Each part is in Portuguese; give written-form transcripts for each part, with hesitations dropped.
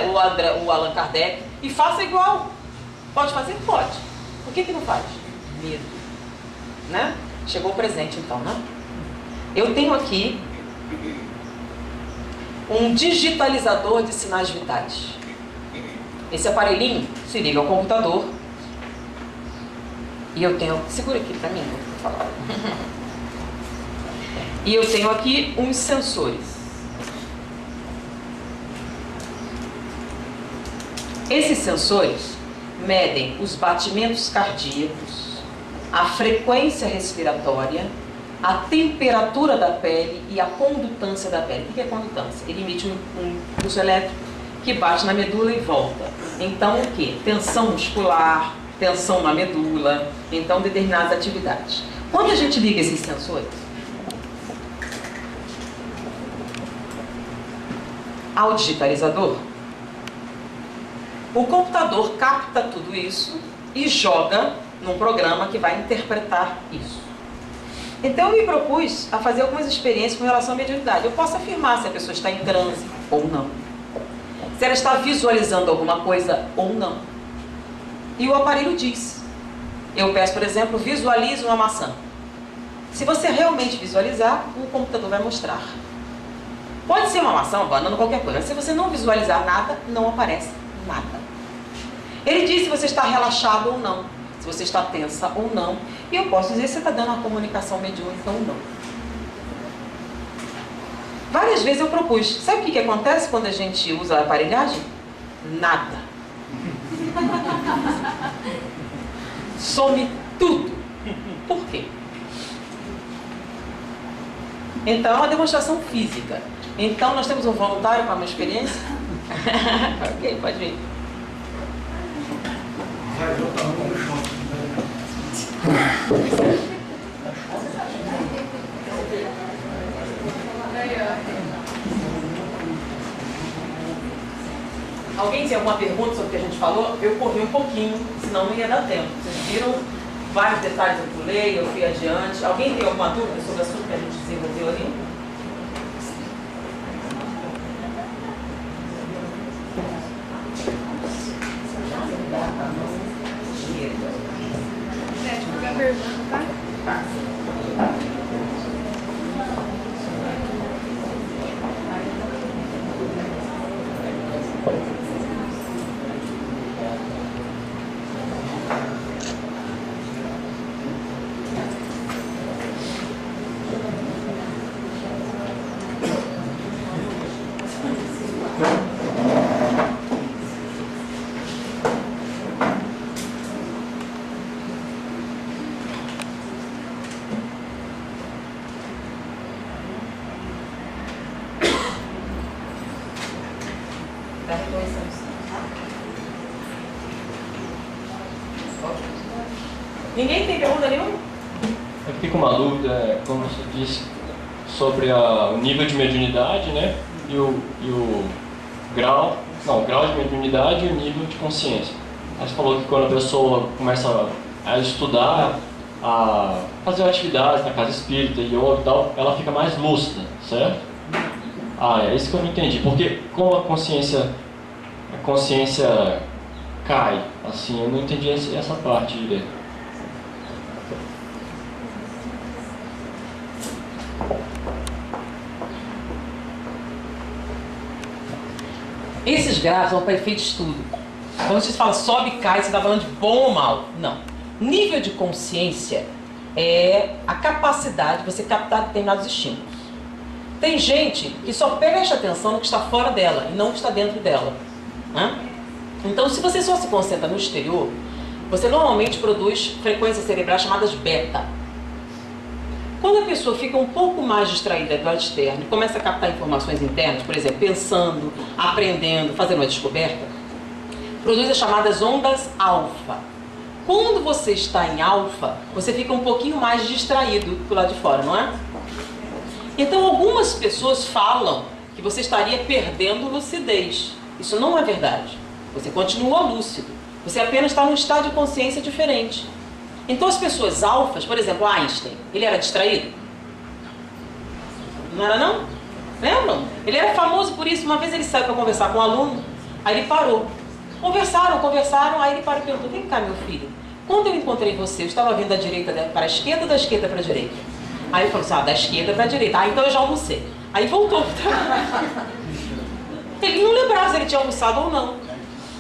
o Allan Kardec e faça igual. Pode fazer? Pode. Por que não faz? Medo. Né? Chegou o presente então, né? Eu tenho aqui um digitalizador de sinais vitais. Esse aparelhinho se liga ao computador. E eu tenho... Segura aqui pra mim, vou falar. E eu tenho aqui uns sensores. Esses sensores medem os batimentos cardíacos, a frequência respiratória, a temperatura da pele e a condutância da pele. O que é condutância? Ele emite um pulso elétrico que bate na medula e volta. Então, o que? Tensão muscular, tensão na medula, então determinadas atividades. Quando a gente liga esses sensores ao digitalizador, o computador capta tudo isso e joga num programa que vai interpretar isso. Então eu me propus a fazer algumas experiências com relação à mediunidade. Eu posso afirmar se a pessoa está em transe ou não, se ela está visualizando alguma coisa ou não. E o aparelho diz. Eu peço, por exemplo, visualize uma maçã. Se você realmente visualizar, o computador vai mostrar. Pode ser uma maçã, uma banana, qualquer coisa. Se você não visualizar nada, não aparece nada. Ele diz se você está relaxado ou não, se você está tensa ou não. E eu posso dizer se você está dando uma comunicação mediúnica ou não. Várias vezes eu propus. Sabe o que acontece quando a gente usa a aparelhagem? Nada. Some tudo. Por quê? Então é uma demonstração física. Então nós temos um voluntário para uma experiência? Ok, pode vir. Alguém tem alguma pergunta sobre o que a gente falou? Eu corri um pouquinho, senão não ia dar tempo. Vocês viram vários detalhes, eu pulei, eu fui adiante. Alguém tem alguma dúvida sobre o assunto que a gente desenvolveu ali? Pergunta, tá? Tá. Ninguém tem pergunta nenhuma? Eu fiquei com uma dúvida, como você disse, sobre o nível de mediunidade, né? E o grau de mediunidade e o nível de consciência. Você falou que quando a pessoa começa a estudar, a fazer atividades na casa espírita, yoga e tal, ela fica mais lúcida, certo? É isso que eu não entendi. Porque como a consciência cai, assim, eu não entendi essa parte direito. Esses graus vão para efeito de estudo. Quando você fala sobe e cai, você está falando de bom ou mal. Não. Nível de consciência é a capacidade de você captar determinados estímulos. Tem gente que só presta atenção no que está fora dela e não no que está dentro dela. Né? Então, se você só se concentra no exterior, você normalmente produz frequências cerebrais chamadas beta. Quando a pessoa fica um pouco mais distraída do lado externo e começa a captar informações internas, por exemplo, pensando, aprendendo, fazendo uma descoberta, produz as chamadas ondas alfa. Quando você está em alfa, você fica um pouquinho mais distraído do lado de fora, não é? Então, algumas pessoas falam que você estaria perdendo lucidez. Isso não é verdade. Você continua lúcido. Você apenas está num estado de consciência diferente. Então as pessoas alfas, por exemplo, Einstein, ele era distraído? Não era não? Lembram? Ele era famoso por isso. Uma vez ele saiu para conversar com um aluno Aí ele parou. Conversaram, aí ele parou e perguntou: vem cá, meu filho, quando eu encontrei você, eu estava vindo da direita para a esquerda ou da esquerda para a direita? Aí ele falou assim: da esquerda para a direita. Ah, então eu já almocei. Aí voltou. Ele não lembrava se ele tinha almoçado ou não.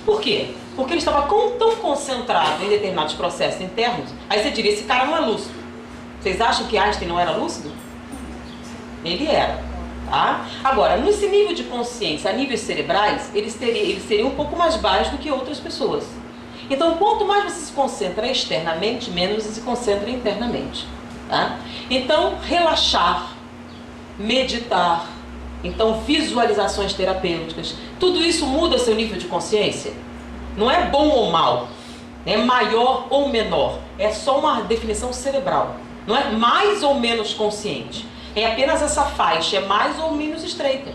Por quê? Porque ele estava tão concentrado em determinados processos internos. Aí você diria: esse cara não é lúcido. Vocês acham que Einstein não era lúcido? Ele era. Tá? Agora, nesse nível de consciência, a níveis cerebrais, eles seriam um pouco mais baixos do que outras pessoas. Então, quanto mais você se concentra externamente, menos você se concentra internamente. Tá? Então, relaxar, meditar, então visualizações terapêuticas, tudo isso muda seu nível de consciência. Não é bom ou mal, é maior ou menor, é só uma definição cerebral. Não é mais ou menos consciente. É apenas essa faixa, é mais ou menos estreita,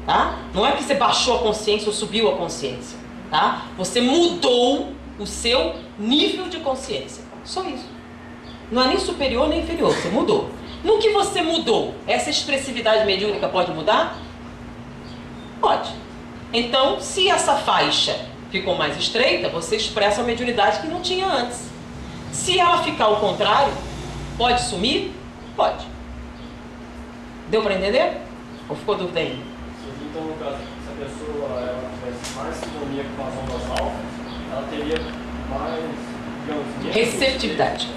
tá? Não é que você baixou a consciência ou subiu a consciência, tá? Você mudou o seu nível de consciência, só isso. Não é nem superior nem inferior, você mudou. No que você mudou, essa expressividade mediúnica pode mudar? Pode. Então, se essa faixa ficou mais estreita, você expressa a mediunidade que não tinha antes. Se ela ficar ao contrário, pode sumir? Pode. Deu para entender? Ou ficou dúvida aí? Então, no caso, se a pessoa ela tivesse mais sintonia com as ondas alfa, ela teria mais, digamos, receptividade.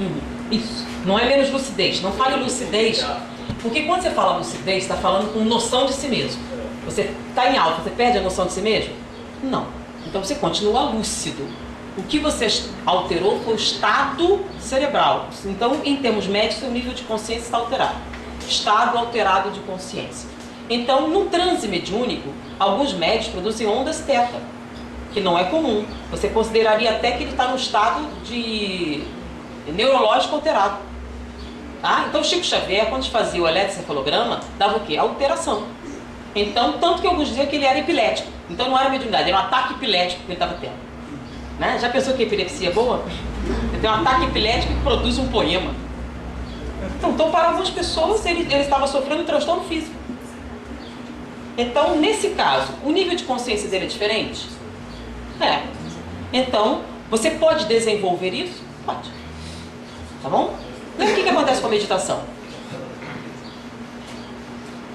Isso. Não é menos lucidez. Não fale lucidez. Porque quando você fala lucidez, está falando com noção de si mesmo. Você está em alfa, você perde a noção de si mesmo? Não. Então você continua lúcido. O que você alterou foi o estado cerebral. Então, em termos médicos, o nível de consciência está alterado. Estado alterado de consciência. Então, no transe mediúnico, alguns médios produzem ondas teta, que não é comum. Você consideraria até que ele está no estado de neurológico alterado. Tá? Então, Chico Xavier, quando fazia o eletrocefalograma, dava o quê? Alteração. Então, tanto que alguns diziam que ele era epilético. Então, não era mediunidade, era um ataque epilético que ele estava tendo. Né? Já pensou que a epilepsia é boa? Ele tem um ataque epilético que produz um poema. Então, para algumas pessoas, ele estava sofrendo um transtorno físico. Então, nesse caso, o nível de consciência dele é diferente? É. Então, você pode desenvolver isso? Pode. Tá bom? E o que acontece com a meditação?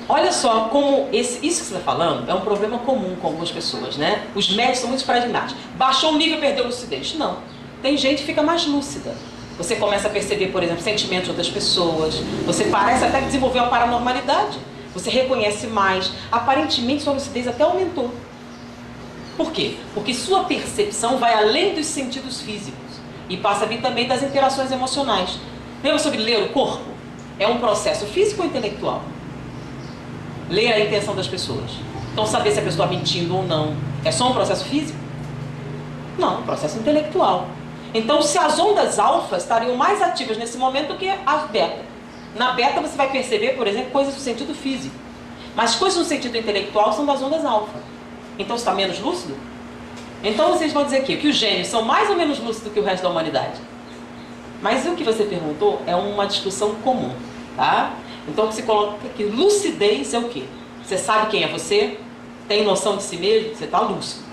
Olha só como isso que você está falando é um problema comum com algumas pessoas, né? Os médicos são muito paradigmáticos. Baixou o nível e perdeu a lucidez. Não. Tem gente que fica mais lúcida. Você começa a perceber, por exemplo, sentimentos de outras pessoas. Você parece até que desenvolveu uma paranormalidade. Você reconhece mais. Aparentemente, sua lucidez até aumentou. Por quê? Porque sua percepção vai além dos sentidos físicos e passa a vir também das interações emocionais. Lembra sobre ler o corpo? É um processo físico ou intelectual? Ler a intenção das pessoas. Então, saber se a pessoa está mentindo ou não é só um processo físico? Não, é um processo intelectual. Então, se as ondas alfa estariam mais ativas nesse momento do que as beta. Na beta você vai perceber, por exemplo, coisas no sentido físico. Mas coisas no sentido intelectual são das ondas alfa. Então, você está menos lúcido? Então, vocês vão dizer aqui que os gênios são mais ou menos lúcidos que o resto da humanidade. Mas o que você perguntou é uma discussão comum, tá? Então, você coloca aqui, lucidez é o quê? Você sabe quem é você? Tem noção de si mesmo? Você está lúcido.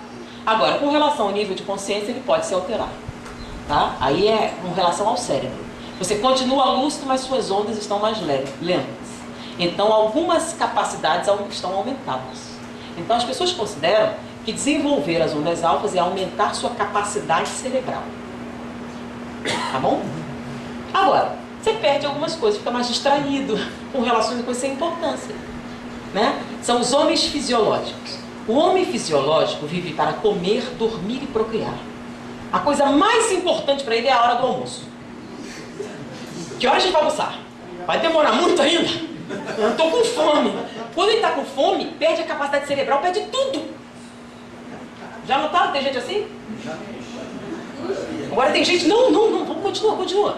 Agora, com relação ao nível de consciência, ele pode se alterar. Tá? Aí é com relação ao cérebro. Você continua lúcido, mas suas ondas estão mais lentas. Então, algumas capacidades estão aumentadas. Então, as pessoas consideram que desenvolver as ondas alfas é aumentar sua capacidade cerebral. Tá bom? Agora, você perde algumas coisas, fica mais distraído com relações a coisas sem importância. Né? São os homens fisiológicos. O homem fisiológico vive para comer, dormir e procriar. A coisa mais importante para ele é a hora do almoço. Que hora a gente vai almoçar? Vai demorar muito ainda? Eu estou com fome. Quando ele está com fome, perde a capacidade cerebral, perde tudo. Já notaram? Tem gente assim? Agora tem gente, não, continua.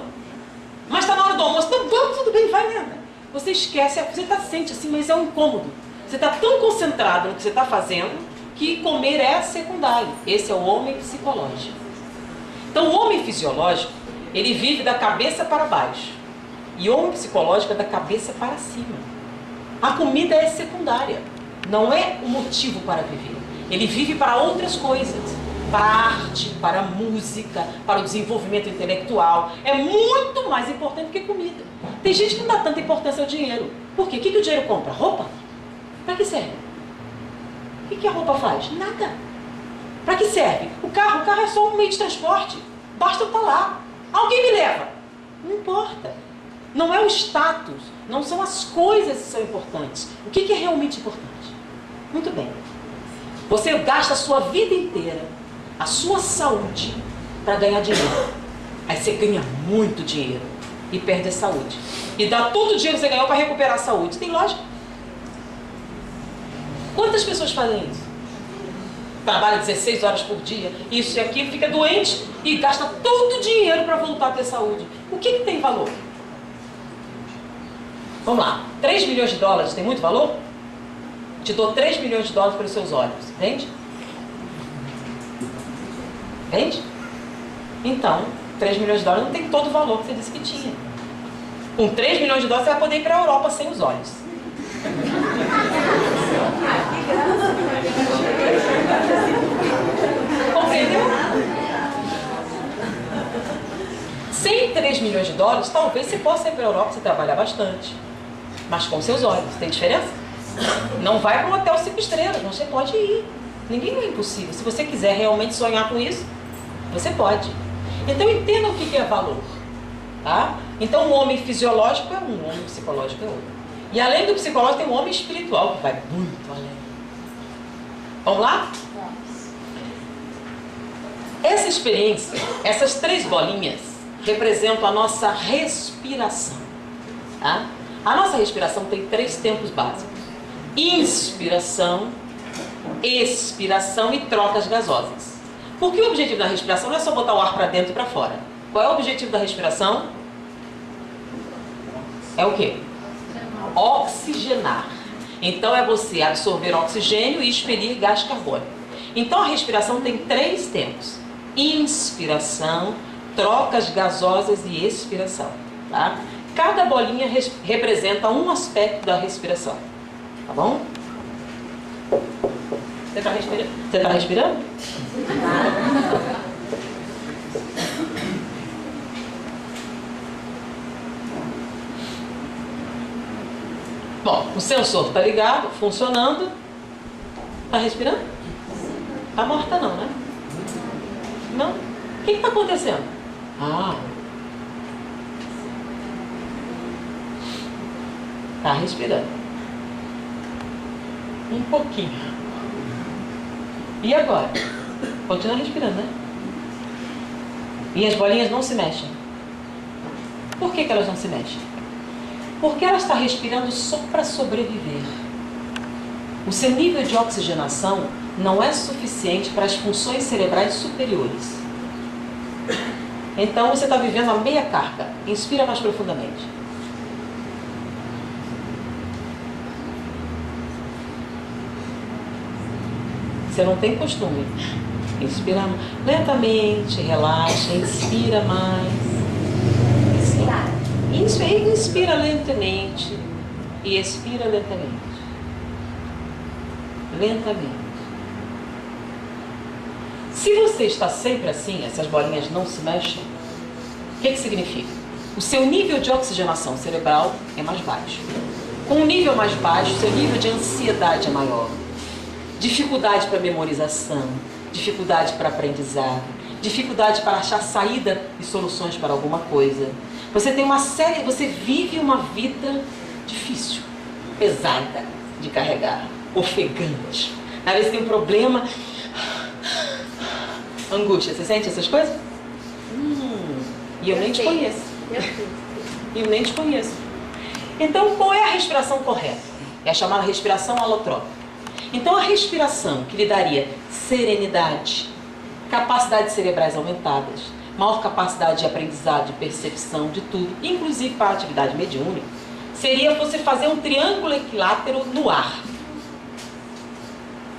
Mas está na hora do almoço, então vamos, tudo bem, vai mesmo. Você esquece, você sente assim, mas é um incômodo. Você está tão concentrado no que você está fazendo, que comer é secundário. Esse é o homem psicológico. Então, o homem fisiológico, ele vive da cabeça para baixo. E o homem psicológico é da cabeça para cima. A comida é secundária. Não é o motivo para viver. Ele vive para outras coisas, para a arte, para a música, para o desenvolvimento intelectual. É muito mais importante que comida. Tem gente que não dá tanta importância ao dinheiro. Por quê? O que o dinheiro compra? Roupa? Para que serve? O que a roupa faz? Nada. Para que serve? O carro é só um meio de transporte. Basta eu estar lá. Alguém me leva. Não importa. Não é o status, não são as coisas que são importantes. O que é realmente importante? Muito bem. Você gasta a sua vida inteira, a sua saúde, para ganhar dinheiro. Aí você ganha muito dinheiro e perde a saúde. E dá todo o dinheiro que você ganhou para recuperar a saúde. Tem lógica? Quantas pessoas fazem isso? Trabalha 16 horas por dia, isso e aquilo, fica doente e gasta todo o dinheiro para voltar a ter saúde. O que tem valor? Vamos lá, 3 milhões de dólares tem muito valor? Te dou 3 milhões de dólares pelos seus olhos, entende? Entende? Então, 3 milhões de dólares não tem todo o valor que você disse que tinha. Com 3 milhões de dólares você vai poder ir para a Europa sem os olhos. Compreendeu? Sem 3 milhões de dólares, talvez você possa ir para a Europa se trabalhar bastante. Mas com seus olhos, tem diferença? Não vai para um hotel 5 estrelas, mas você pode ir. Ninguém é impossível. Se você quiser realmente sonhar com isso, você pode. Então entenda o que é valor. Tá? Então um homem fisiológico é um homem psicológico é outro. E além do psicológico tem um homem espiritual que vai muito além. Vamos lá? Essa experiência, essas 3 bolinhas, representam a nossa respiração. Tá? A nossa respiração tem 3 tempos básicos. Inspiração, expiração e trocas gasosas. Porque o objetivo da respiração não é só botar o ar para dentro e para fora. Qual é o objetivo da respiração? É o quê? Oxigenar. Então é você absorver oxigênio e expelir gás carbônico. Então a respiração tem 3 tempos. Inspiração, trocas gasosas e expiração. Tá? Cada bolinha representa um aspecto da respiração. Tá bom? Você está respirando? Você está respirando? Bom, o sensor está ligado, funcionando. Está respirando? Está morta não, né? Não? O que está acontecendo? Está respirando. Um pouquinho. E agora? Continua respirando, né? E as bolinhas não se mexem. Por que elas não se mexem? Porque ela está respirando só para sobreviver. O seu nível de oxigenação não é suficiente para as funções cerebrais superiores. Então você está vivendo a meia carga. Inspira mais profundamente. Você não tem costume. Inspira lentamente, relaxa, inspira mais. Inspira lentamente e expira lentamente. Lentamente. Se você está sempre assim, essas bolinhas não se mexem, o que significa? O seu nível de oxigenação cerebral é mais baixo. Com um nível mais baixo, seu nível de ansiedade é maior. Dificuldade para memorização, dificuldade para aprendizado, dificuldade para achar saída e soluções para alguma coisa. Você tem uma série, você vive uma vida difícil, pesada de carregar, ofegante. Às vezes tem um problema, angústia. Você sente essas coisas? E eu nem te conheço. E eu nem te conheço. Então, qual é a respiração correta? É a chamada respiração alotrópica. Então, a respiração que lhe daria serenidade, capacidades cerebrais aumentadas, maior capacidade de aprendizado, de percepção, de tudo, inclusive para a atividade mediúnica, seria você fazer um triângulo equilátero no ar.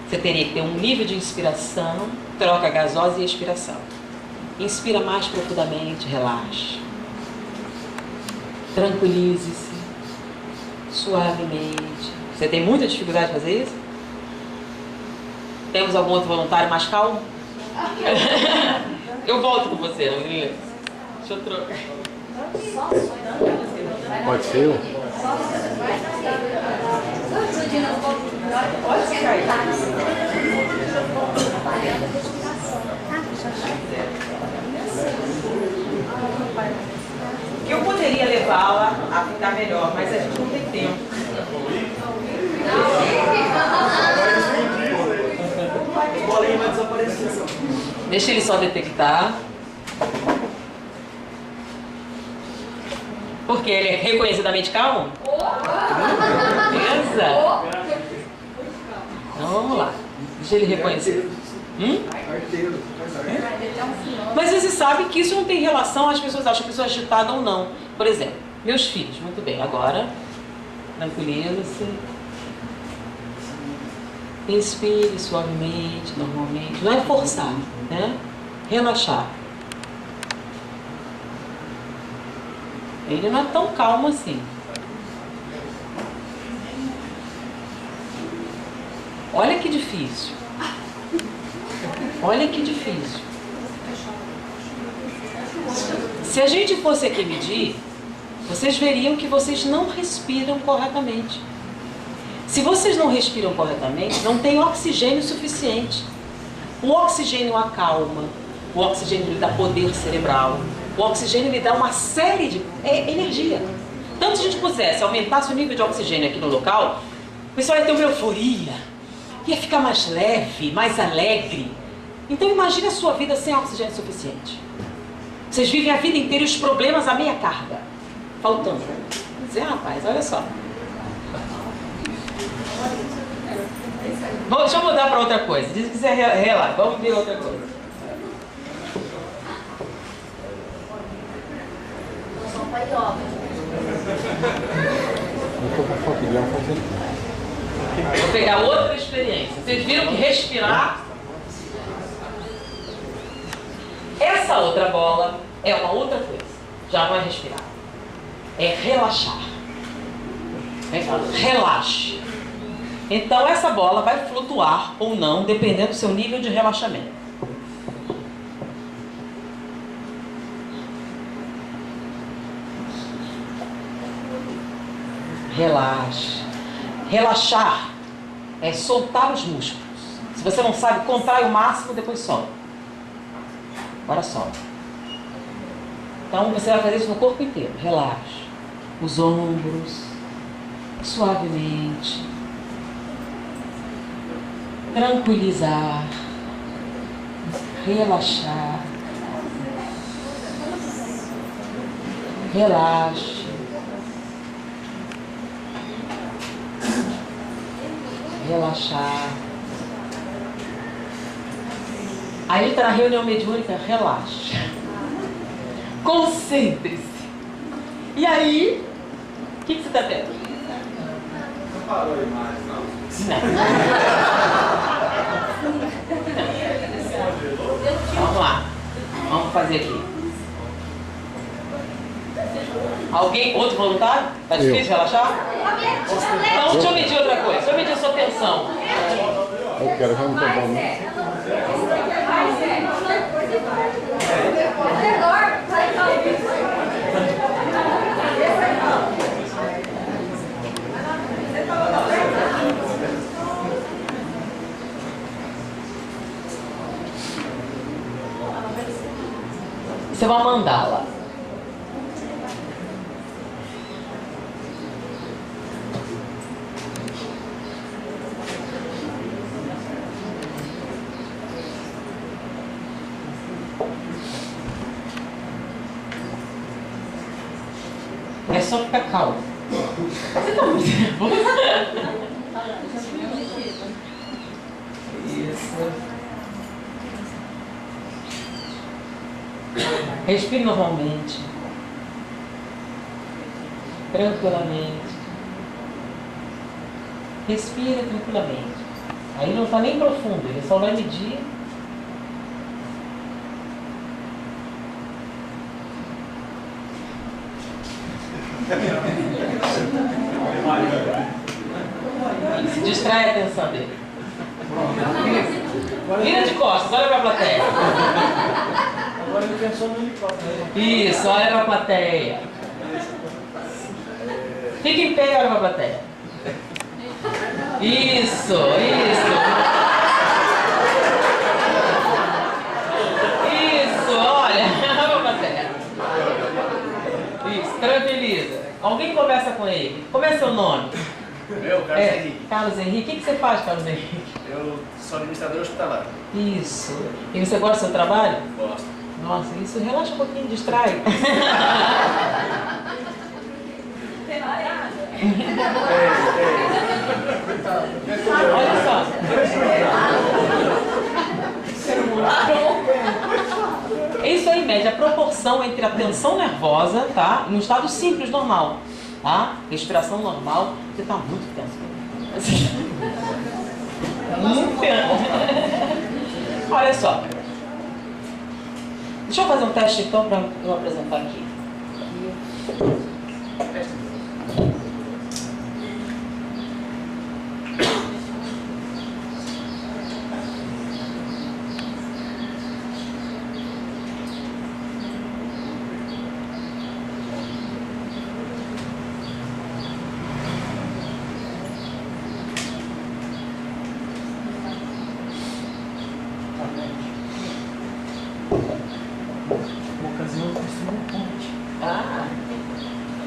Você teria que ter um nível de inspiração, troca gasosa e expiração. Inspira mais profundamente, relaxa. Tranquilize-se, suavemente. Você tem muita dificuldade de fazer isso? Temos algum outro voluntário mais calmo? Eu volto com você, não Deixa eu trocar. Pode ser eu? Eu poderia levá-la a ficar melhor, mas a gente não tem tempo. Deixa ele só detectar. Porque ele é reconhecidamente calmo? Beleza? Então vamos lá. Deixa ele reconhecer. Mas você sabe que isso não tem relação, as pessoas acham que eu sou agitada ou não. Por exemplo, meus filhos, muito bem, agora tranquiliza-se. Inspire suavemente, normalmente. Não é forçar, né? Relaxar. Ele não é tão calmo assim. Olha que difícil. Olha que difícil. Se a gente fosse aqui medir, vocês veriam que vocês não respiram corretamente. Se vocês não respiram corretamente, não tem oxigênio suficiente. O oxigênio acalma, o oxigênio lhe dá poder cerebral, o oxigênio lhe dá uma série de energia. Tanto se a gente pusesse, aumentasse o nível de oxigênio aqui no local, o pessoal ia ter uma euforia, ia ficar mais leve, mais alegre. Então imagine a sua vida sem oxigênio suficiente. Vocês vivem a vida inteira e os problemas a meia carga, faltando. Dizer, rapaz, olha só. Bom, deixa eu mudar para outra coisa. Diz que quiser relaxar. Vamos ver outra coisa. Vou pegar outra experiência. Vocês viram que respirar... Essa outra bola é uma outra coisa. Já não é respirar. É relaxar. Relaxe. Então essa bola vai flutuar ou não, dependendo do seu nível de relaxamento. Relaxe. Relaxar é soltar os músculos. Se você não sabe, contrai o máximo, depois solta. Agora solta. Então você vai fazer isso no corpo inteiro. Relaxe. Os ombros, suavemente. Tranquilizar, relaxar, relaxe, relaxar. Aí está na reunião mediúnica, relaxa, concentre-se. E aí, o que você está tendo? Não parou aí mais, não? Vamos lá. Vamos fazer aqui. Alguém? Outro voluntário? Tá difícil relaxar? Então deixa eu medir outra coisa. Deixa eu medir a sua tensão. Eu quero, já não tô bom, né? Isso é uma mandala. É só ficar calmo. Você tá muito nervoso? Isso. Respire normalmente. Tranquilamente. Respira tranquilamente. Aí não está nem profundo, ele só vai medir. Se distrai a atenção dele. Vira de costas, olha pra plateia. Agora ele pensou no helicóptero. Isso, olha pra plateia. Fica em pé e olha pra plateia. Isso, isso. Isso, olha. Olha pra plateia. Isso, tranquiliza. Alguém conversa com ele. Como é seu nome? Meu, Carlos Henrique. Carlos Henrique. O que você faz, Carlos Henrique? Eu sou administrador hospitalar. Isso. E você gosta do seu trabalho? Gosto. Nossa, isso relaxa um pouquinho, distrai. Olha só. Isso aí mede a proporção entre a tensão nervosa, tá? Num estado simples, normal, tá? Respiração normal. Você tá muito tenso. Muito tenso. Olha só. Deixa eu fazer um teste então para eu apresentar aqui.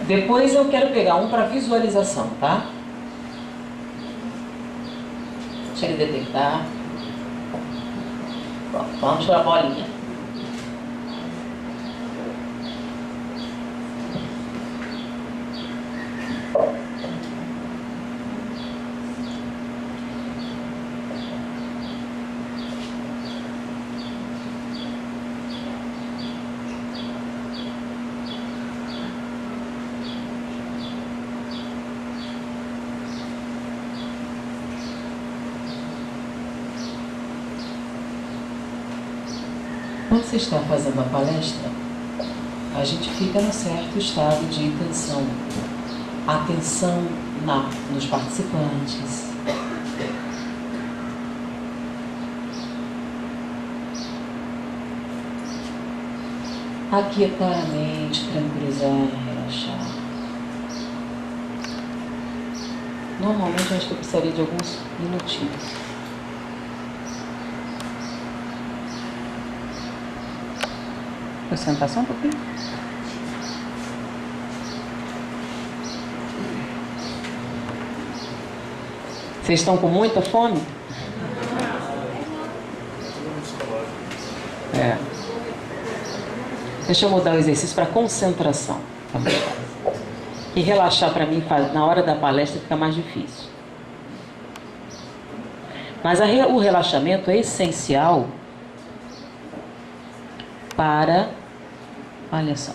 Depois eu quero pegar um para visualização, tá? Deixa ele detectar. Pronto, vamos para a bolinha. Quando você está fazendo a palestra, a gente fica num certo estado de tensão. Atenção nos participantes. Aquietar a mente, tranquilizar, relaxar. Normalmente eu acho que eu precisaria de alguns minutinhos. Vou sentar só um pouquinho. Vocês estão com muita fome? É. Deixa eu mudar o exercício para concentração. E relaxar para mim na hora da palestra fica mais difícil. Mas o relaxamento é essencial para, olha só,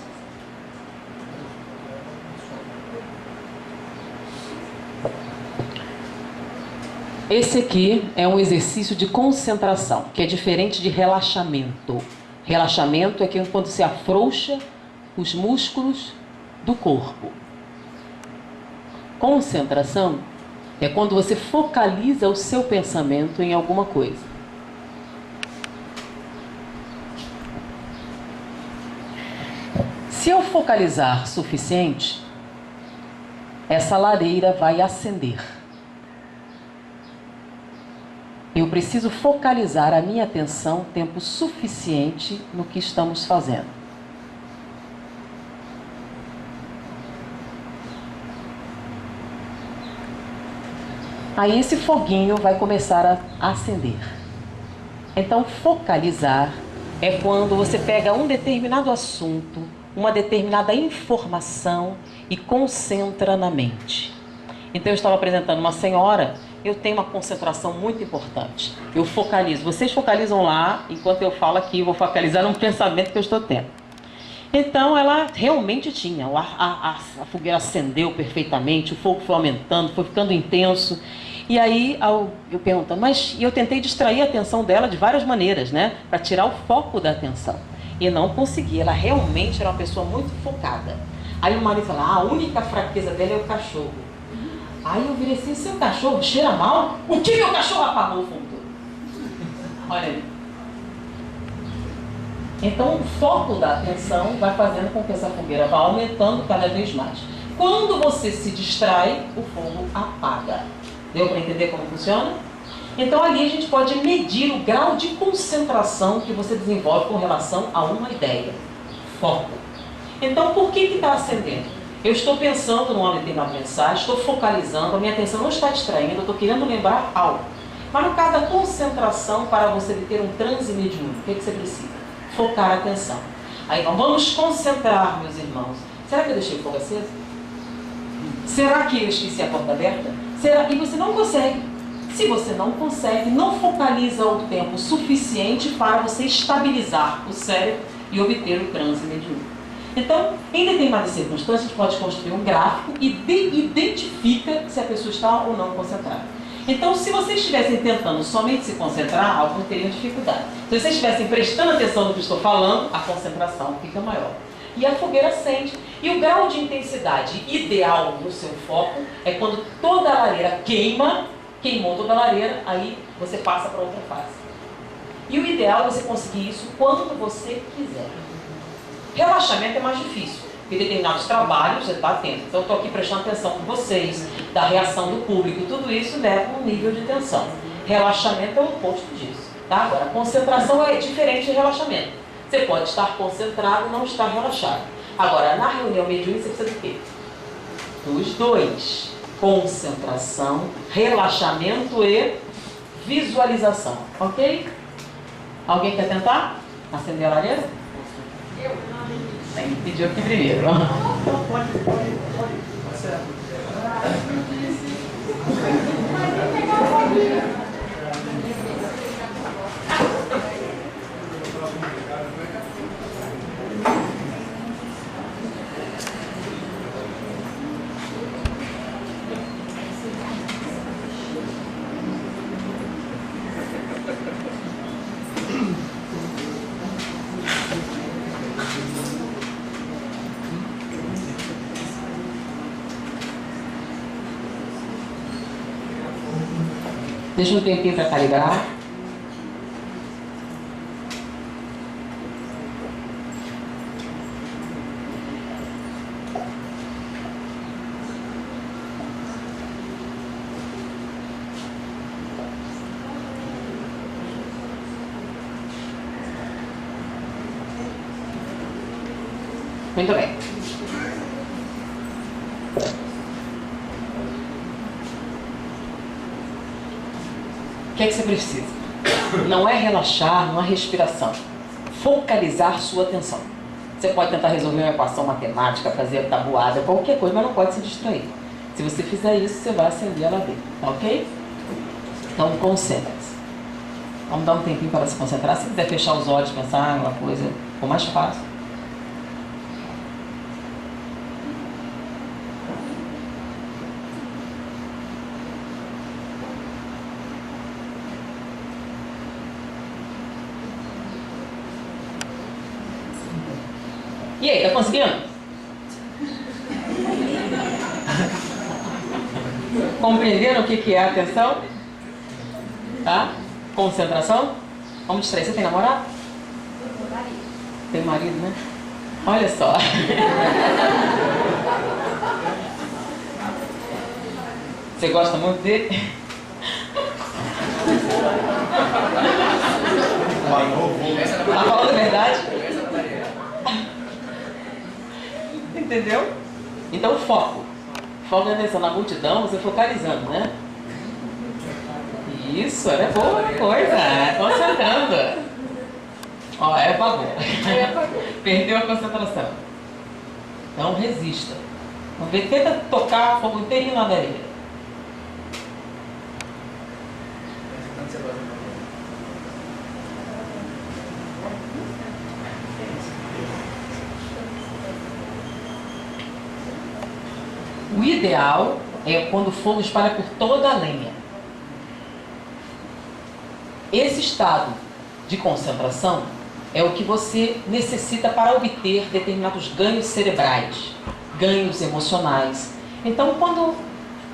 esse aqui é um exercício de concentração, que é diferente de relaxamento. Relaxamento é quando se afrouxa os músculos do corpo. Concentração é quando você focaliza o seu pensamento em alguma coisa. Se eu focalizar suficiente, essa lareira vai acender. Eu preciso focalizar a minha atenção tempo suficiente no que estamos fazendo. Aí esse foguinho vai começar a acender. Então, focalizar é quando você pega um determinado assunto, uma determinada informação e concentra na mente. Então eu estava apresentando uma senhora, eu tenho uma concentração muito importante. Eu focalizo, vocês focalizam lá, enquanto eu falo aqui, eu vou focalizar num pensamento que eu estou tendo. Então ela realmente tinha, a fogueira acendeu perfeitamente, o fogo foi aumentando, foi ficando intenso. E aí eu pergunto, mas eu tentei distrair a atenção dela de várias maneiras, né? Para tirar o foco da atenção. E não consegui, ela realmente era uma pessoa muito focada. Aí o marido falou, a única fraqueza dela é o cachorro. Aí eu virei assim, seu cachorro cheira mal? O que o cachorro apagou o fogo todo? Olha ali. Então, o foco da atenção vai fazendo com que essa fogueira vá aumentando cada vez mais. Quando você se distrai, o fogo apaga. Deu para entender como funciona? Então, ali a gente pode medir o grau de concentração que você desenvolve com relação a uma ideia. Foco. Então, por que está acendendo? Eu estou pensando numa determinada mensagem, estou focalizando, a minha atenção não está distraindo, eu estou querendo lembrar algo. Mas no caso da concentração, para você ter um transe mediúnico, o que você precisa? Focar a atenção. Aí vamos concentrar, meus irmãos. Será que eu deixei o fogo aceso? Será que eu esqueci a porta aberta? Será que você não consegue? Se você não consegue, não focaliza o tempo suficiente para você estabilizar o cérebro e obter o transe mediúnico. Então, em determinadas circunstâncias, a gente pode construir um gráfico e identifica se a pessoa está ou não concentrada. Então, se vocês estivessem tentando somente se concentrar, alguns teriam dificuldade. Se vocês estivessem prestando atenção no que estou falando, a concentração fica maior. E a fogueira acende. E o grau de intensidade ideal no seu foco é quando toda a lareira queimou toda a lareira, aí você passa para outra fase. E o ideal é você conseguir isso quando você quiser. Relaxamento é mais difícil, porque determinados trabalhos você está atento. Então, eu estou aqui prestando atenção com vocês, da reação do público, tudo isso leva um nível de tensão. Relaxamento é o oposto disso. Tá? Agora, concentração é diferente de relaxamento. Você pode estar concentrado e não estar relaxado. Agora, na reunião mediúnica, você precisa do quê? Dos dois. Concentração, relaxamento e visualização. Ok? Alguém quer tentar acender a lareira? Tem que pedir aqui primeiro. Pode. Certo. Deixa um tempinho para calibrar. Muito bem. O que é que você precisa? Não é relaxar, não é respiração. Focalizar sua atenção. Você pode tentar resolver uma equação matemática, fazer tabuada, qualquer coisa, mas não pode se distrair. Se você fizer isso, você vai acender a lareira, tá ok? Então, concentre-se. Vamos dar um tempinho para se concentrar. Se quiser fechar os olhos, pensar em uma coisa, ficou mais fácil. E aí, tá conseguindo? Compreenderam o que é a atenção? Tá? Concentração? Vamos distrair. Você tem namorado? Tem marido, né? Olha só. Você gosta muito dele? Tá falando a verdade? Entendeu? Então, foco. Foco na atenção na multidão, você focalizando, né? Isso, é boa coisa. Concentrando. Ó, apagou. Perdeu a concentração. Então, resista. Vamos ver, tenta tocar fogo inteirinho na lareira. O ideal é quando o fogo espalha por toda a lenha. Esse estado de concentração é o que você necessita para obter determinados ganhos cerebrais, ganhos emocionais. Então, quando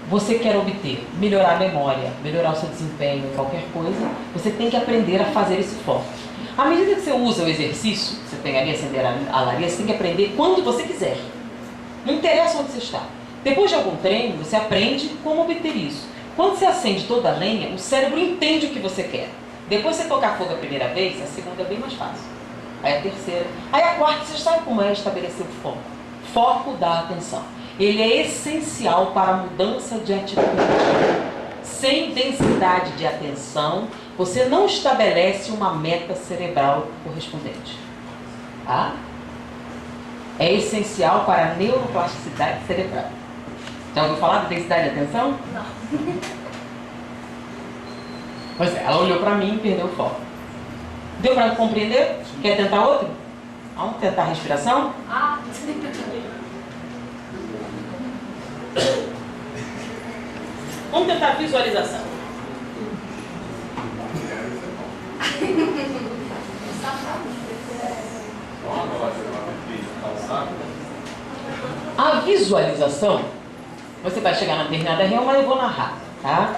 você quer obter? Melhorar a memória, melhorar o seu desempenho em qualquer coisa, você tem que aprender a fazer esse foco. À medida que você usa o exercício, você tem ali acender a lareira, você tem que aprender quando você quiser. Não interessa onde você está. Depois de algum treino, você aprende como obter isso. Quando você acende toda a lenha, o cérebro entende o que você quer. Depois você tocar fogo a primeira vez, a segunda é bem mais fácil. Aí a terceira. Aí a quarta, você sabe como é estabelecer o foco. Foco da atenção. Ele é essencial para a mudança de atitude. Sem densidade de atenção, você não estabelece uma meta cerebral correspondente. Tá? É essencial para a neuroplasticidade cerebral. Já ouviu falar de densidade de atenção? Não. Pois é, ela olhou para mim e perdeu o foco. Deu para compreender? Quer tentar outro? Vamos tentar a respiração? Ah. Vamos tentar a visualização. A visualização, você vai chegar na determinada reunião, mas eu vou narrar, tá?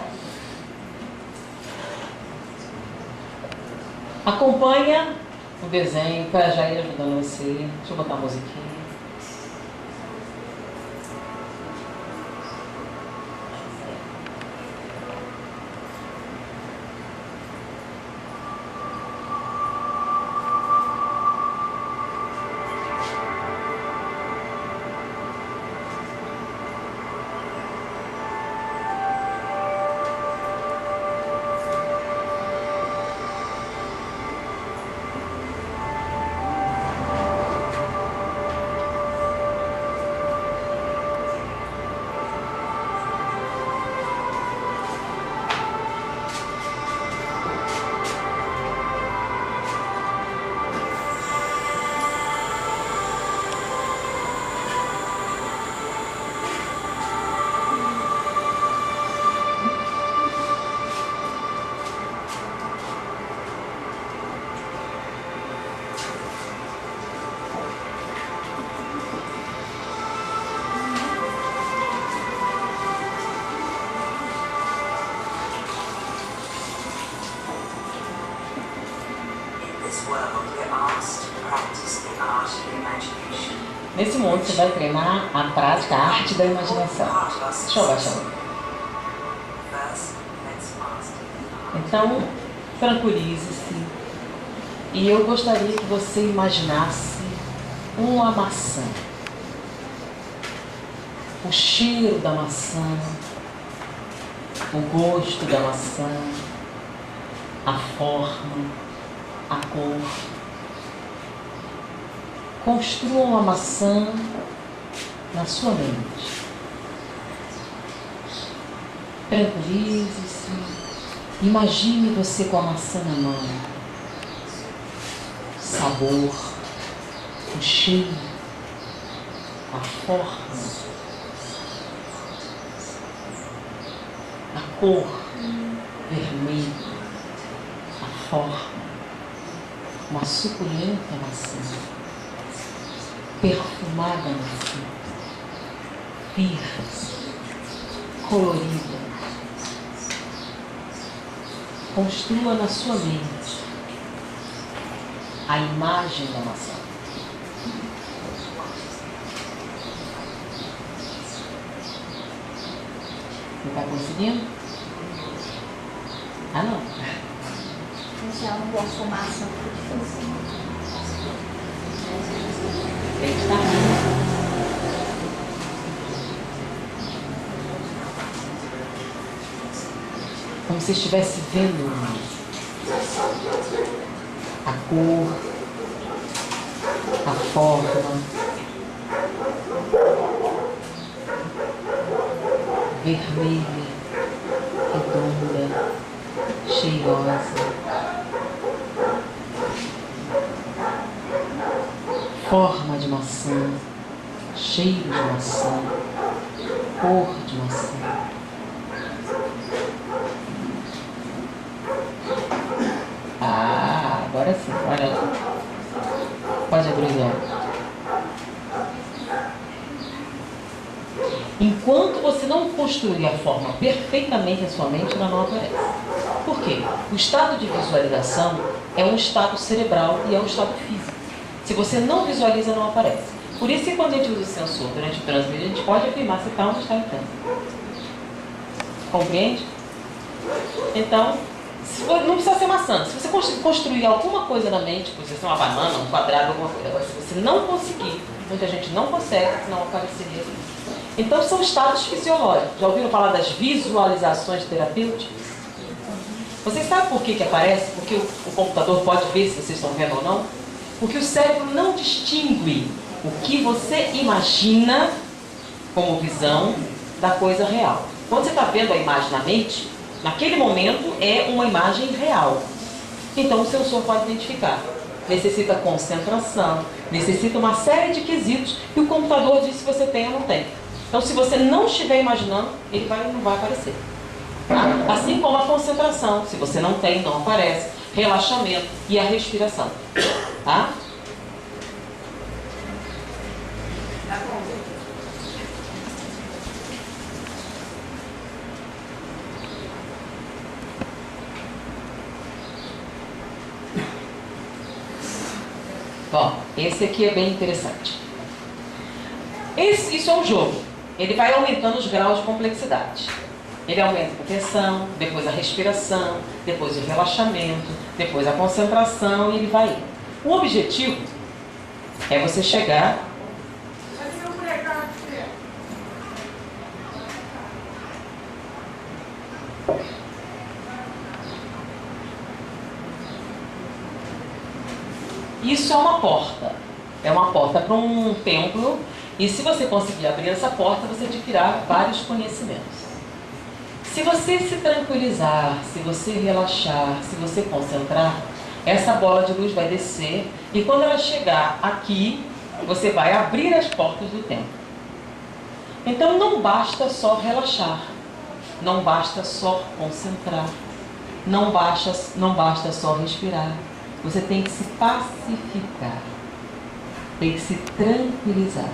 Acompanha o desenho para já ir ajudando você. Deixa eu botar a musiquinha. Nesse mundo você vai treinar a prática, a arte da imaginação. Deixa eu abaixar. Então, tranquilize-se. E eu gostaria que você imaginasse uma maçã. O cheiro da maçã, o gosto da maçã, a forma, a cor. Construa uma maçã na sua mente. Tranquilize-se. Imagine você com a maçã na mão. Sabor, o cheiro, a forma, a cor vermelha, a forma, uma suculenta maçã. Perfumada maçã, verde, colorida. Construa na sua mente a imagem da maçã. Você está conseguindo? Ah, não. Gente, eu não gosto de maçã porque difícil. Tem que estar. Como se estivesse vendo a cor, a forma, vermelha, redonda, cheirosa. Forma de maçã, cheiro de maçã, cor de maçã. Ah, agora sim, olha lá. Pode abrir o olho. Enquanto você não construir a forma perfeitamente em sua mente, ela não aparece. Por quê? O estado de visualização é um estado cerebral e é um estado físico. Se você não visualiza, não aparece. Por isso que quando a gente usa o sensor durante o trânsito, a gente pode afirmar se está ou não está em trânsito. Compreende? Então, não precisa ser maçã. Se você construir alguma coisa na mente, por exemplo, uma banana, um quadrado, alguma coisa, agora, se você não conseguir, muita gente não consegue, senão apareceria. Então, são estados fisiológicos. Já ouviram falar das visualizações terapêuticas? Vocês sabem por que aparece? Porque o computador pode ver se vocês estão vendo ou não? Porque o cérebro não distingue o que você imagina como visão da coisa real. Quando você está vendo a imagem na mente, naquele momento é uma imagem real. Então o sensor pode identificar. Necessita concentração, necessita uma série de quesitos e o computador diz se você tem ou não tem. Então se você não estiver imaginando, ele não vai aparecer. Tá? Assim como a concentração, se você não tem, não aparece. Relaxamento e a respiração. Tá? Bom, esse aqui é bem interessante. Isso é um jogo. Ele vai aumentando os graus de complexidade. Ele aumenta a tensão, depois a respiração, depois o relaxamento, depois a concentração e ele vai indo. O objetivo é você chegar... Isso é uma porta. É uma porta para um templo. E se você conseguir abrir essa porta, você adquirirá vários conhecimentos. Se você se tranquilizar, se você relaxar, se você concentrar, essa bola de luz vai descer. E quando ela chegar aqui, você vai abrir as portas do templo. Então não basta só relaxar. Não basta só concentrar. Não basta só respirar. Você tem que se pacificar, tem que se tranquilizar.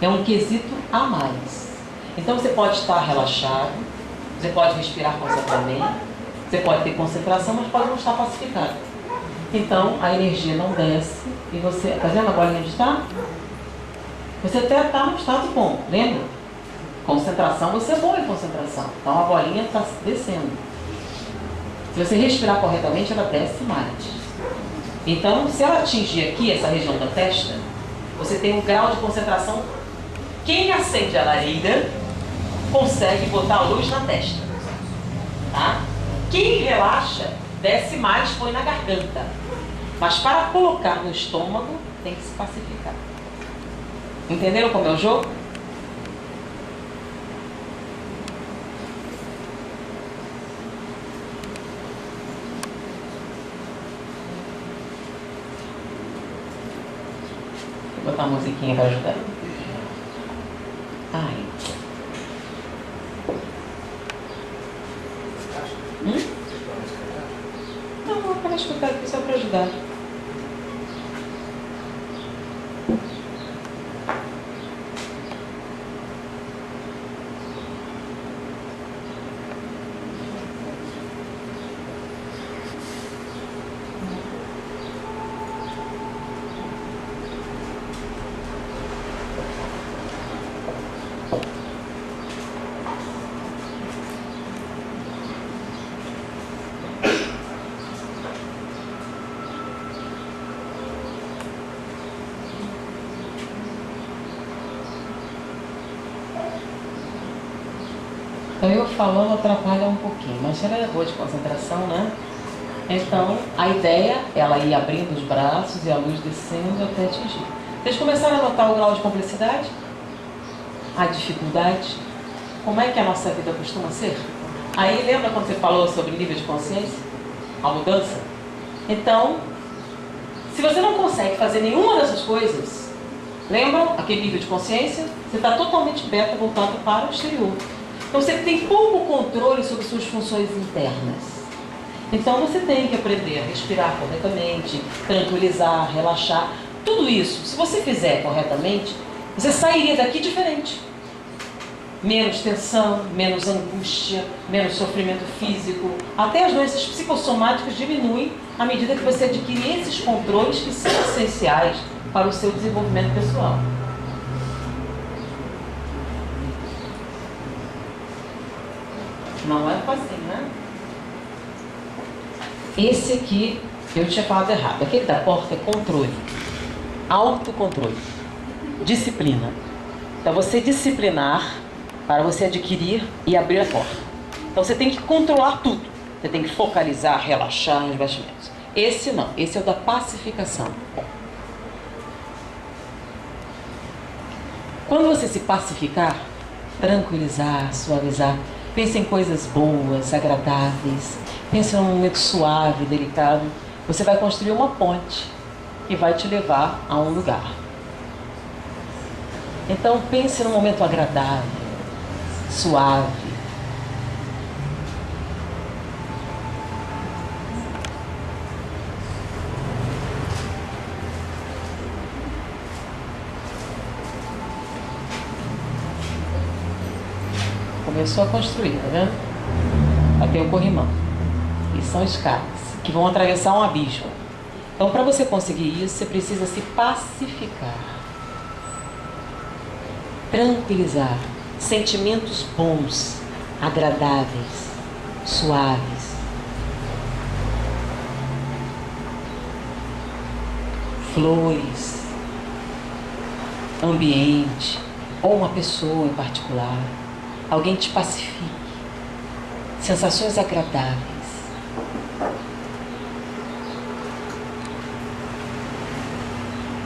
É um quesito a mais. Então você pode estar relaxado, você pode respirar concentradamente, você pode ter concentração, mas pode não estar pacificado. Então a energia não desce e você... Está vendo a bolinha onde está? Você até está no estado bom, lembra? Concentração, você é bom em concentração. Então a bolinha está descendo. Se você respirar corretamente, ela desce mais. Então, se ela atingir aqui, essa região da testa, você tem um grau de concentração. Quem acende a lareira consegue botar a luz na testa. Tá? Quem relaxa, desce mais, põe na garganta. Mas para colocar no estômago, tem que se pacificar. Entenderam como é o jogo? Vou botar uma musiquinha para ajudar. Ai. Não, eu quero escutar aqui só para ajudar. Então eu falando atrapalha um pouquinho, mas ela é boa de concentração, né? Então a ideia é ela ir abrindo os braços e a luz descendo até atingir. Vocês começaram a notar o grau de complexidade? A dificuldade? Como é que a nossa vida costuma ser? Aí lembra quando você falou sobre nível de consciência? A mudança? Então, se você não consegue fazer nenhuma dessas coisas, lembram aquele nível de consciência? Você está totalmente beta voltado para o exterior. Então você tem pouco controle sobre suas funções internas. Então você tem que aprender a respirar corretamente, tranquilizar, relaxar. Tudo isso, se você fizer corretamente, você sairia daqui diferente. menos tensão, menos angústia, menos sofrimento físico. Até as doenças psicossomáticas diminuem à medida que você adquire esses controles que são essenciais para o seu desenvolvimento pessoal. Não é fácil, né? Esse aqui, eu tinha falado errado. Aquele da porta é controle. Autocontrole. Disciplina. Então, você disciplinar para você adquirir e abrir a porta. Então, você tem que controlar tudo. Você tem que focalizar, relaxar nos batimentos. Esse não. Esse é o da pacificação. Quando você se pacificar, tranquilizar, suavizar, pense em coisas boas, agradáveis. Pense num momento suave, delicado. Você vai construir uma ponte que vai te levar a um lugar. Então pense num momento agradável, suave. Começou a construir, tá vendo? Aqui tem o corrimão. E são escadas que vão atravessar um abismo. Então, para você conseguir isso, você precisa se pacificar. Tranquilizar. Sentimentos bons, agradáveis, suaves. Flores, ambiente, ou uma pessoa em particular. Alguém te pacifique. Sensações agradáveis.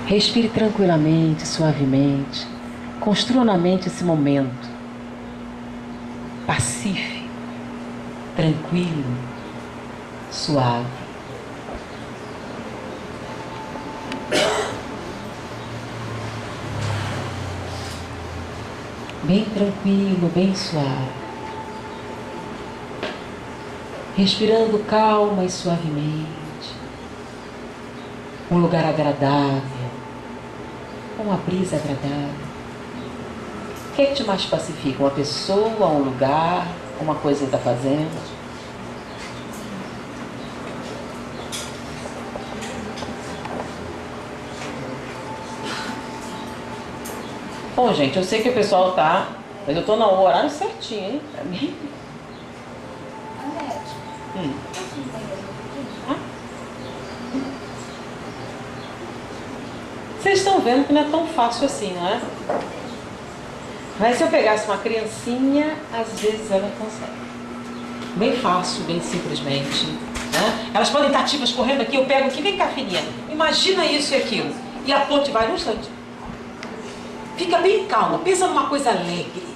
Respire tranquilamente, suavemente. Construa na mente esse momento. Pacífico, tranquilo, suave. Bem tranquilo, bem suave. Respirando calma e suavemente. Um lugar agradável. Uma brisa agradável. O que é que te mais pacifica? Uma pessoa, um lugar, uma coisa que está fazendo? Bom, gente, eu sei que o pessoal tá... Mas eu tô no horário certinho, hein? Pra mim. Vocês estão vendo que não é tão fácil assim, não é? Mas se eu pegasse uma criancinha, às vezes ela consegue. Bem fácil, bem simplesmente, né? Elas podem estar ativas correndo aqui, eu pego aqui, vem cá, filhinha. Imagina isso e aquilo. E a ponte vai no instante. Fica bem calma, pensa numa coisa alegre,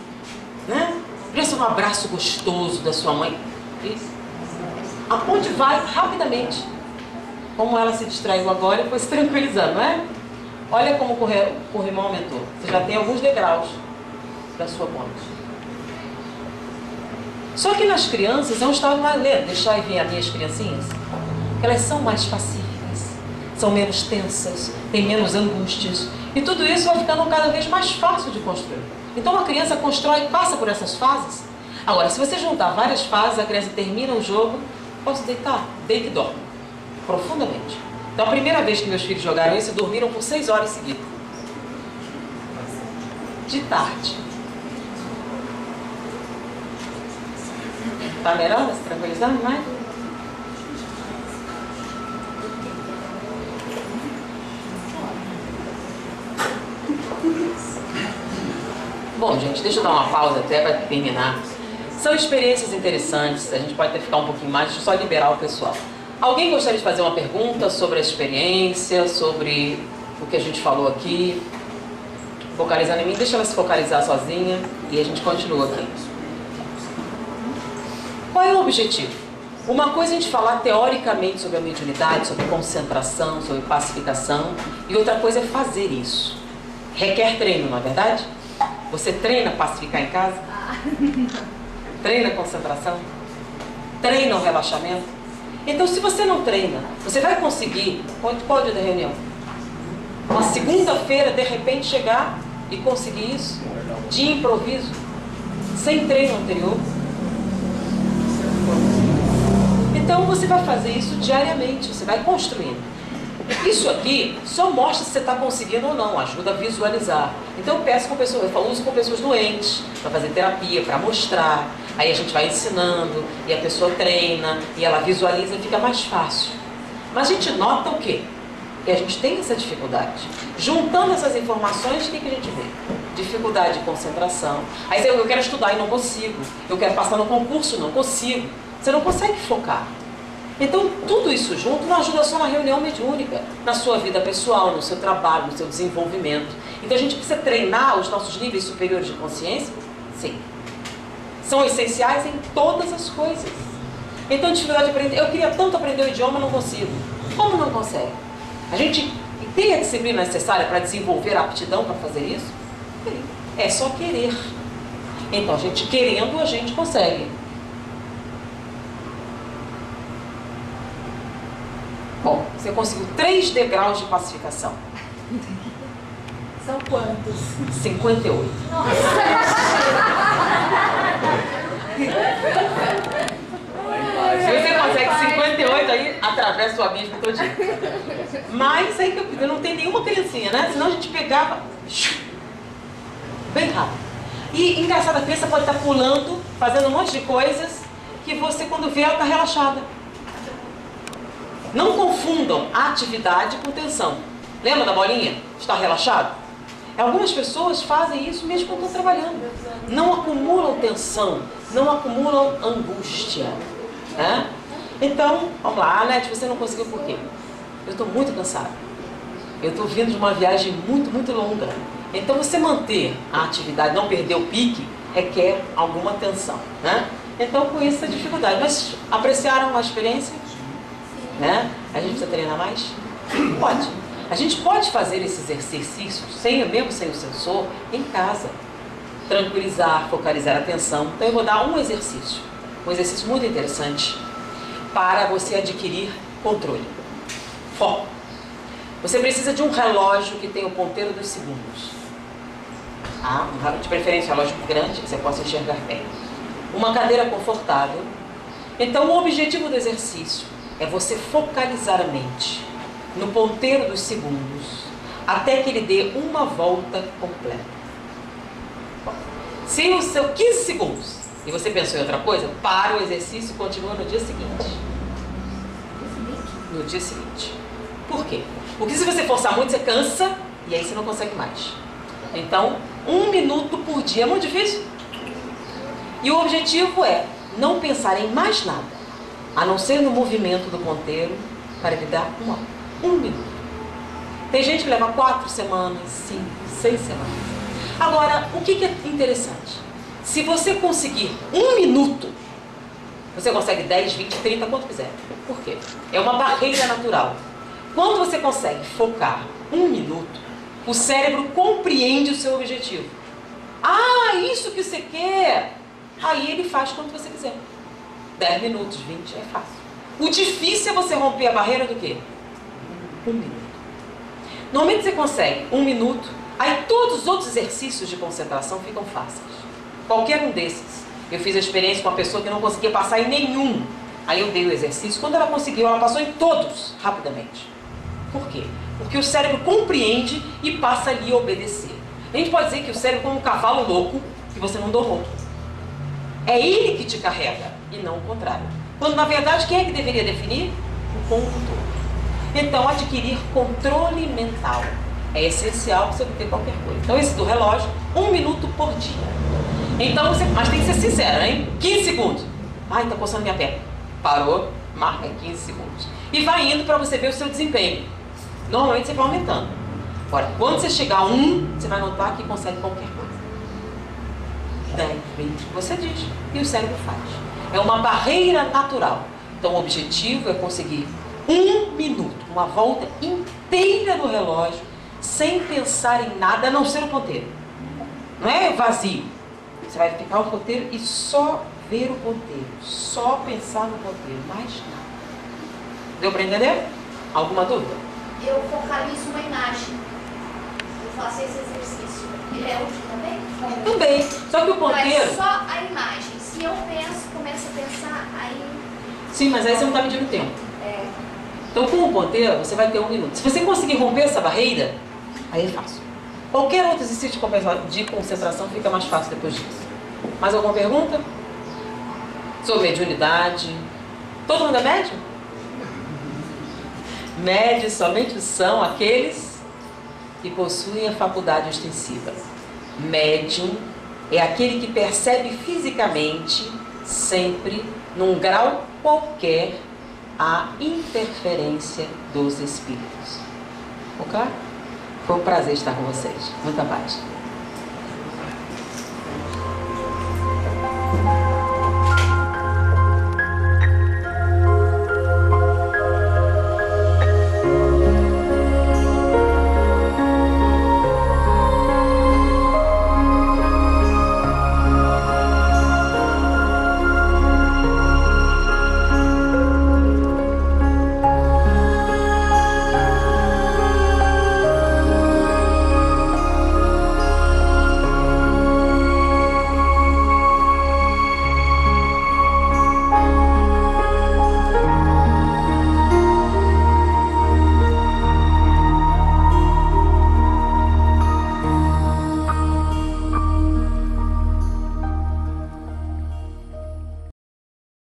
né? Pensa num abraço gostoso da sua mãe. Isso. A ponte vai rapidamente. Como ela se distraiu agora e foi se tranquilizando, não é? Olha como o corrimão aumentou. Você já tem alguns degraus da sua ponte. Só que nas crianças é um estado mais lento. Deixa eu ver as minhas criancinhas. Elas são mais pacíficas, são menos tensas, têm menos angústias. E tudo isso vai ficando cada vez mais fácil de construir. Então a criança constrói, passa por essas fases. Agora, se você juntar várias fases, a criança termina o jogo, posso deitar, deita e dorme. Profundamente. Então a primeira vez que meus filhos jogaram isso, dormiram por 6 horas seguidas. De tarde. Tá melhor? Se tranquilizando mais? Bom, gente, deixa eu dar uma pausa até para terminar. São experiências interessantes, a gente pode até ficar um pouquinho mais, deixa eu só liberar o pessoal. Alguém gostaria de fazer uma pergunta sobre a experiência, sobre o que a gente falou aqui? Focalizando em mim, deixa ela se focalizar sozinha e a gente continua aqui. Qual é o objetivo? Uma coisa é a gente falar teoricamente sobre a mediunidade, sobre concentração, sobre pacificação, e outra coisa é fazer isso. Requer treino, não é verdade? Você treina pacificar em casa? Treina concentração? Treina o relaxamento? Então, se você não treina, você vai conseguir, qual dia da reunião? Uma segunda-feira, de repente, chegar e conseguir isso? De improviso? sem treino anterior. Então você vai fazer isso diariamente, você vai construindo. Isso aqui só mostra se você está conseguindo ou não, ajuda a visualizar. Então eu peço com pessoas, eu uso com pessoas doentes, para fazer terapia, para mostrar. Aí a gente vai ensinando, e a pessoa treina, e ela visualiza e fica mais fácil. Mas a gente nota o quê? Que a gente tem essa dificuldade. Juntando essas informações, o que a gente vê? Dificuldade de concentração. Aí eu quero estudar e não consigo. Eu quero passar no concurso, não consigo. Você não consegue focar. Então, tudo isso junto não ajuda só na reunião mediúnica, na sua vida pessoal, no seu trabalho, no seu desenvolvimento. Então, a gente precisa treinar os nossos níveis superiores de consciência? Sim. São essenciais em todas as coisas. Então, a dificuldade de aprender. Eu queria tanto aprender o idioma, não consigo. Como não consegue? A gente tem a disciplina necessária para desenvolver a aptidão para fazer isso? É só querer. Então, a gente querendo, a gente consegue. Bom, você conseguiu 3 degraus de pacificação. São quantos? 58. Se você consegue 58, aí atravessa o abismo todinho. Mas aí que eu não tem nenhuma criancinha, né? Senão a gente pegava bem rápido. E engraçado, a criança pode estar pulando, fazendo um monte de coisas, que você quando vê ela está relaxada. Não confundam atividade com tensão. Lembra da bolinha? Está relaxado? Algumas pessoas fazem isso mesmo quando estão trabalhando. Não acumulam tensão, não acumulam angústia. Né? Então, vamos lá, Anete, você não conseguiu por quê? Eu estou muito cansada. Eu estou vindo de uma viagem muito, muito longa. Então, você manter a atividade, não perder o pique, requer alguma tensão. Né? Então, com isso, a dificuldade. Mas apreciaram a experiência? Né? A gente precisa treinar mais? Pode. A gente pode fazer esses exercícios, mesmo sem o sensor, em casa. Tranquilizar, focalizar a atenção. Então eu vou dar um exercício muito interessante para você adquirir controle. Foco. Você precisa de um relógio que tenha o ponteiro dos segundos. De preferência um relógio grande, que você possa enxergar bem. Uma cadeira confortável. Então o objetivo do exercício é você focalizar a mente no ponteiro dos segundos até que ele dê uma volta completa. Bom, se o seu 15 segundos e você pensou em outra coisa, para o exercício e continua no dia seguinte. No dia seguinte. Por quê? Porque se você forçar muito, você cansa e aí você não consegue mais. Então, 1 minuto por dia é muito difícil. E o objetivo é não pensar em mais nada, a não ser no movimento do ponteiro, para ele dar 1 minuto. Tem gente que leva 4 semanas, 5, 6 semanas. Agora, o que é interessante? Se você conseguir 1 minuto, você consegue 10, 20, 30, quanto quiser. Por quê? É uma barreira natural. Quando você consegue focar 1 minuto, o cérebro compreende o seu objetivo. Ah, isso que você quer! Aí ele faz quando você quiser. 10 minutos, 20, é fácil. O difícil é você romper a barreira do quê? 1 minuto. Normalmente você consegue 1 minuto, aí todos os outros exercícios de concentração ficam fáceis. Qualquer um desses. Eu fiz a experiência com uma pessoa que não conseguia passar em nenhum. Aí eu dei o exercício. Quando ela conseguiu, ela passou em todos, rapidamente. Por quê? Porque o cérebro compreende e passa ali a obedecer. A gente pode dizer que o cérebro é como um cavalo louco que você não domou. É ele que te carrega e não o contrário. Quando, na verdade, quem é que deveria definir? O condutor. Então, adquirir controle mental é essencial para você obter qualquer coisa. Então, esse do relógio, 1 minuto por dia. Então, mas tem que ser sincero, hein? 15 segundos. Ai, tá coçando minha perna. Parou, marca em 15 segundos. E vai indo para você ver o seu desempenho. Normalmente você vai aumentando. Agora, quando você chegar a 1, você vai notar que consegue qualquer coisa. 10, 20, você diz. E o cérebro faz. É uma barreira natural. Então, o objetivo é conseguir 1 minuto, uma volta inteira no relógio, sem pensar em nada, a não ser o ponteiro. Não é vazio. Você vai ficar o ponteiro e só ver o ponteiro. Só pensar no ponteiro, mais nada. Deu para entender? Alguma dúvida? Eu focalizo uma imagem. faço esse exercício, ele é útil também? Também. Só que o Não, é ponteiro... só a imagem. Se eu penso, começo a pensar, aí... Sim, mas aí você não está medindo o tempo. É, Então, com o ponteiro, você vai ter 1 minuto. Se você conseguir romper essa barreira, aí é fácil. Qualquer outro exercício de concentração fica mais fácil depois disso. Mais alguma pergunta? Sobre mediunidade? Todo mundo é médium? Médios somente são aqueles que possuem a faculdade ostensiva. Médium é aquele que percebe fisicamente, sempre, num grau qualquer, a interferência dos espíritos. Ok? Foi um prazer estar com vocês. Muita paz.